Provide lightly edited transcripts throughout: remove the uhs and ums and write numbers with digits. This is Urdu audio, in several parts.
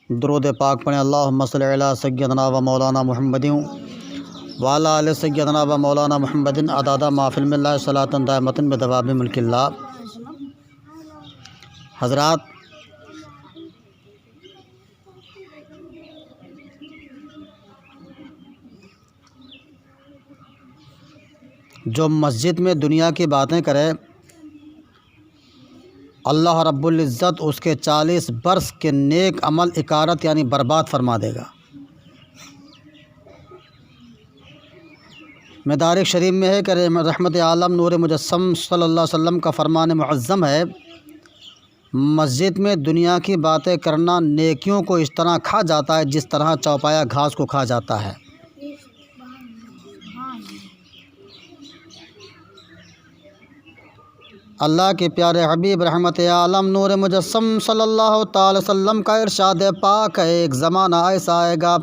درود پاک پڑھیں۔ اللہم صلی علی سیدنا و مولانا محمد وعلی آل سیدنا و مولانا محمد عدد ما فی علم اللہ صلاۃ دائمۃ بدوام ملک اللہ۔ حضرات، جو مسجد میں دنیا کی باتیں کرے، اللہ رب العزت اس کے 40 برس کے نیک عمل اکارت یعنی برباد فرما دے گا۔ مدارک شریف میں ہے کہ رحمت عالم نور مجسم صلی اللہ علیہ وسلم کا فرمان معظم ہے، مسجد میں دنیا کی باتیں کرنا نیکیوں کو اس طرح کھا جاتا ہے جس طرح چوپایا گھاس کو کھا جاتا ہے۔ اللہ کے پیارے حبیب رحمت عالم نور مجسم صلی اللہ تعالی وسلم کا ارشاد پاک ہے، ایک زمانہ ایسا آئے گا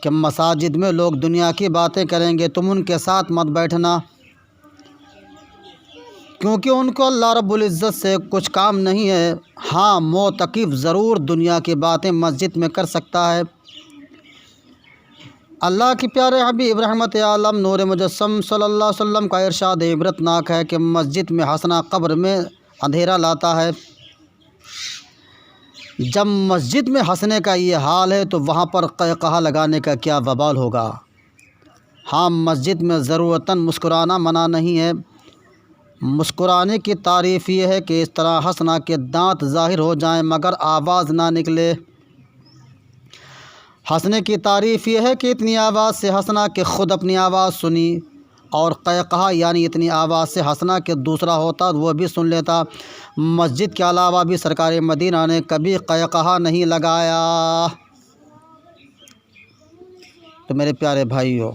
کہ مساجد میں لوگ دنیا کی باتیں کریں گے، تم ان کے ساتھ مت بیٹھنا، کیونکہ ان کو اللہ رب العزت سے کچھ کام نہیں ہے۔ ہاں، معتکف ضرور دنیا کی باتیں مسجد میں کر سکتا ہے۔ اللہ کے پیارے حبیب رحمت عالم نور مجسم صلی اللہ علیہ وسلم کا ارشاد عبرت ناک ہے کہ مسجد میں ہنسنا قبر میں اندھیرا لاتا ہے۔ جب مسجد میں ہنسنے کا یہ حال ہے تو وہاں پر قہقہہ لگانے کا کیا وبال ہوگا۔ ہاں، مسجد میں ضرورتاً مسکرانا منع نہیں ہے، مسکرانے کی تعریف یہ ہے کہ اس طرح ہنسنا کہ دانت ظاہر ہو جائیں مگر آواز نہ نکلے۔ ہنسنے کی تعریف یہ ہے کہ اتنی آواز سے ہنسنا کہ خود اپنی آواز سنی، اور قہقہہ یعنی اتنی آواز سے ہنسنا کہ دوسرا ہوتا وہ بھی سن لیتا۔ مسجد کے علاوہ بھی سرکار مدینہ نے کبھی قہقہہ نہیں لگایا۔ تو میرے پیارے بھائیو،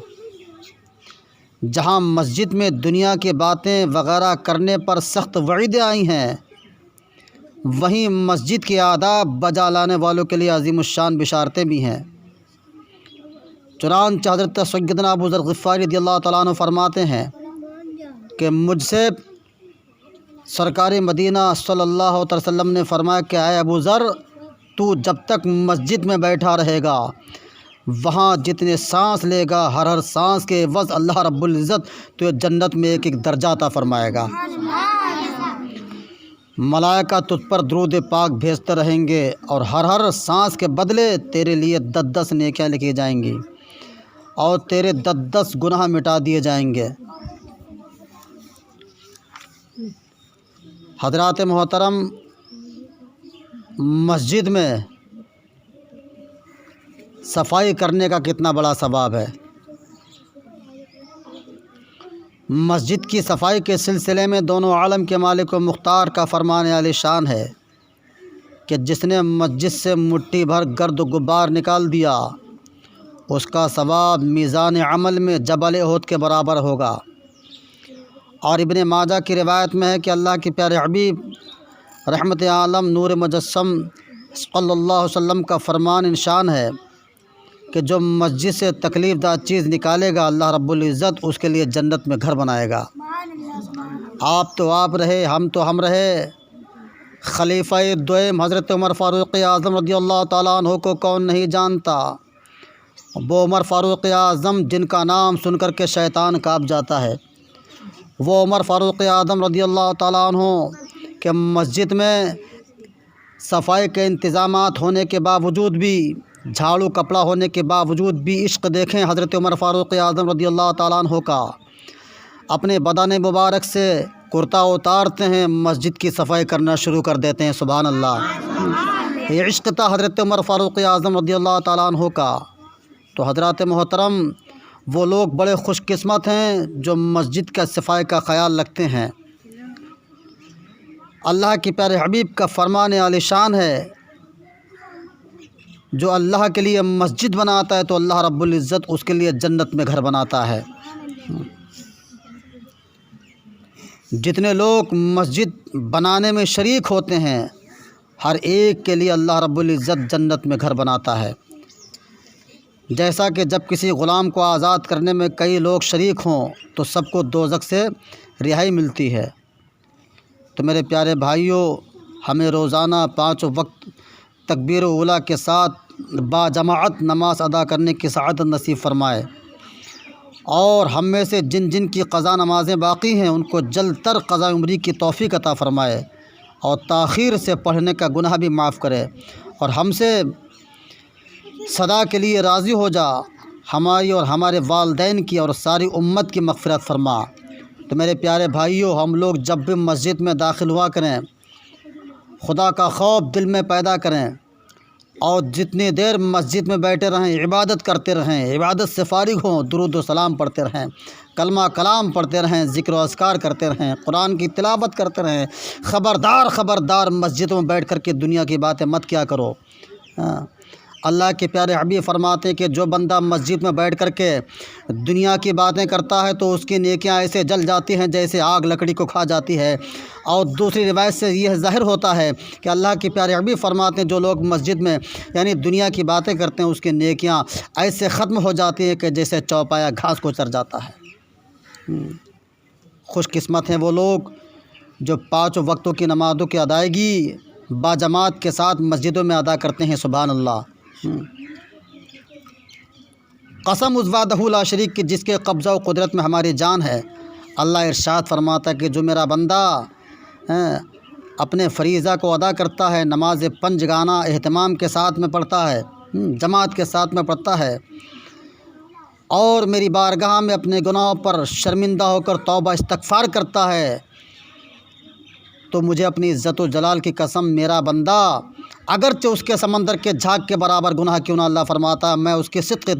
جہاں مسجد میں دنیا کی باتیں وغیرہ کرنے پر سخت وعیدیں آئی ہیں، وہیں مسجد کے آداب بجا لانے والوں کے لیے عظیم الشان بشارتیں بھی ہیں۔ چنانچہ حضرت سیدنا ابو ذر غفاری رضی اللہ تعالیٰ عنہ فرماتے ہیں کہ مجھ سے سرکار مدینہ صلی اللہ علیہ وسلم نے فرمایا کہ اے ابو ذر، تو جب تک مسجد میں بیٹھا رہے گا، وہاں جتنے سانس لے گا ہر سانس کے عوض اللہ رب العزت تو جنت میں ایک ایک درجہ عطا فرمائے گا۔ ملائکہ تجھ پر درود پاک بھیجتے رہیں گے اور ہر سانس کے بدلے تیرے لیے 10 نیکیاں لکھی جائیں گی اور تیرے 10 گناہ مٹا دیے جائیں گے۔ حضرات محترم، مسجد میں صفائی کرنے کا کتنا بڑا ثواب ہے۔ مسجد کی صفائی کے سلسلے میں دونوں عالم کے مالک و مختار کا فرمان عالی شان ہے کہ جس نے مسجد سے مٹھی بھر گرد و غبار نکال دیا، اس کا ثواب میزان عمل میں جبل احد کے برابر ہوگا۔ اور ابن ماجہ کی روایت میں ہے کہ اللہ کے پیارے حبیب رحمت عالم نور مجسم صلی اللہ علیہ وسلم کا فرمان انشان ہے کہ جو مسجد سے تکلیف دہ چیز نکالے گا، اللہ رب العزت اس کے لیے جنت میں گھر بنائے گا۔ آپ تو آپ رہے، ہم تو ہم رہے، خلیفہ دوئم حضرت عمر فاروق اعظم رضی اللہ تعالیٰ عنہ کو کون نہیں جانتا؟ وہ عمر فاروق اعظم جن کا نام سن کر کے شیطان کانپ جاتا ہے، وہ عمر فاروق اعظم رضی اللہ تعالیٰ عنہ کہ مسجد میں صفائی کے انتظامات ہونے کے باوجود بھی، جھاڑو کپڑا ہونے کے باوجود بھی، عشق دیکھیں حضرت عمر فاروق اعظم رضی اللہ تعالیٰ عنہ کا، اپنے بدن مبارک سے کرتا اتارتے ہیں، مسجد کی صفائی کرنا شروع کر دیتے ہیں۔ سبحان اللہ، یہ عشق تھا حضرت عمر فاروق اعظم رضی اللہ تعالیٰ عنہ کا۔ تو حضرات محترم، وہ لوگ بڑے خوش قسمت ہیں جو مسجد کا صفائی کا خیال رکھتے ہیں۔ اللہ کے پیارے حبیب کا فرمان عالی شان ہے، جو اللہ کے لیے مسجد بناتا ہے تو اللہ رب العزت اس کے لیے جنت میں گھر بناتا ہے۔ جتنے لوگ مسجد بنانے میں شریک ہوتے ہیں، ہر ایک کے لیے اللہ رب العزت جنت میں گھر بناتا ہے۔ جیسا کہ جب کسی غلام کو آزاد کرنے میں کئی لوگ شریک ہوں تو سب کو دوزخ سے رہائی ملتی ہے۔ تو میرے پیارے بھائیوں، ہمیں روزانہ 5 وقت تکبیر اولیٰ کے ساتھ باجماعت نماز ادا کرنے کی سعادت نصیب فرمائے، اور ہم میں سے جن جن کی قضا نمازیں باقی ہیں ان کو جلد تر قضا عمری کی توفیق عطا فرمائے، اور تاخیر سے پڑھنے کا گناہ بھی معاف کرے، اور ہم سے سدا کے لیے راضی ہو جا، ہماری اور ہمارے والدین کی اور ساری امت کی مغفرت فرما۔ تو میرے پیارے بھائیوں، ہم لوگ جب بھی مسجد میں داخل ہوا کریں، خدا کا خوف دل میں پیدا کریں، اور جتنی دیر مسجد میں بیٹھے رہیں عبادت کرتے رہیں، عبادت سے فارغ ہوں درود و سلام پڑھتے رہیں، کلمہ کلام پڑھتے رہیں، ذکر و اذکار کرتے رہیں، قرآن کی تلاوت کرتے رہیں۔ خبردار خبردار مسجدوں میں بیٹھ کر کے دنیا کی باتیں مت کیا کرو۔ اللہ کے پیارے حبیب فرماتے ہیں کہ جو بندہ مسجد میں بیٹھ کر کے دنیا کی باتیں کرتا ہے تو اس کی نیکیاں ایسے جل جاتی ہیں جیسے آگ لکڑی کو کھا جاتی ہے۔ اور دوسری روایت سے یہ ظاہر ہوتا ہے کہ اللہ کے پیارے حبیب فرماتے ہیں جو لوگ مسجد میں یعنی دنیا کی باتیں کرتے ہیں اس کی نیکیاں ایسے ختم ہو جاتی ہیں کہ جیسے چوپایا گھاس کو چر جاتا ہے۔ خوش قسمت ہیں وہ لوگ جو 5 وقتوں کی نمازوں کی ادائیگی باجماعت کے ساتھ مسجدوں میں ادا کرتے ہیں۔ سبحان اللہ۔ قسم اس وحدہ لا شریک کی جس کے قبضہ و قدرت میں ہماری جان ہے۔ اللہ ارشاد فرماتا ہے کہ جو میرا بندہ اپنے فریضہ کو ادا کرتا ہے، نماز پنجگانہ اہتمام کے ساتھ میں پڑھتا ہے، جماعت کے ساتھ میں پڑھتا ہے، اور میری بارگاہ میں اپنے گناہوں پر شرمندہ ہو کر توبہ استغفار کرتا ہے، تو مجھے اپنی عزت و جلال کی قسم میرا بندہ اگرچہ اس کے سمندر کے جھاگ کے برابر گناہ کیوں نہ اللہ فرماتا ہے میں اس کے صدق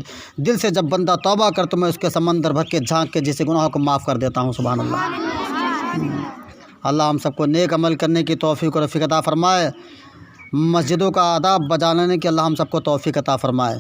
دل سے جب بندہ توبہ کر تو میں اس کے سمندر بھر کے جھاگ کے جسے گناہوں کو معاف کر دیتا ہوں۔ سبحان اللہ۔ اللہ ہم سب کو نیک عمل کرنے کی توفیق و رفیق عطا فرمائے، مسجدوں کا آداب بجانے کی اللہ ہم سب کو توفیق عطا فرمائے۔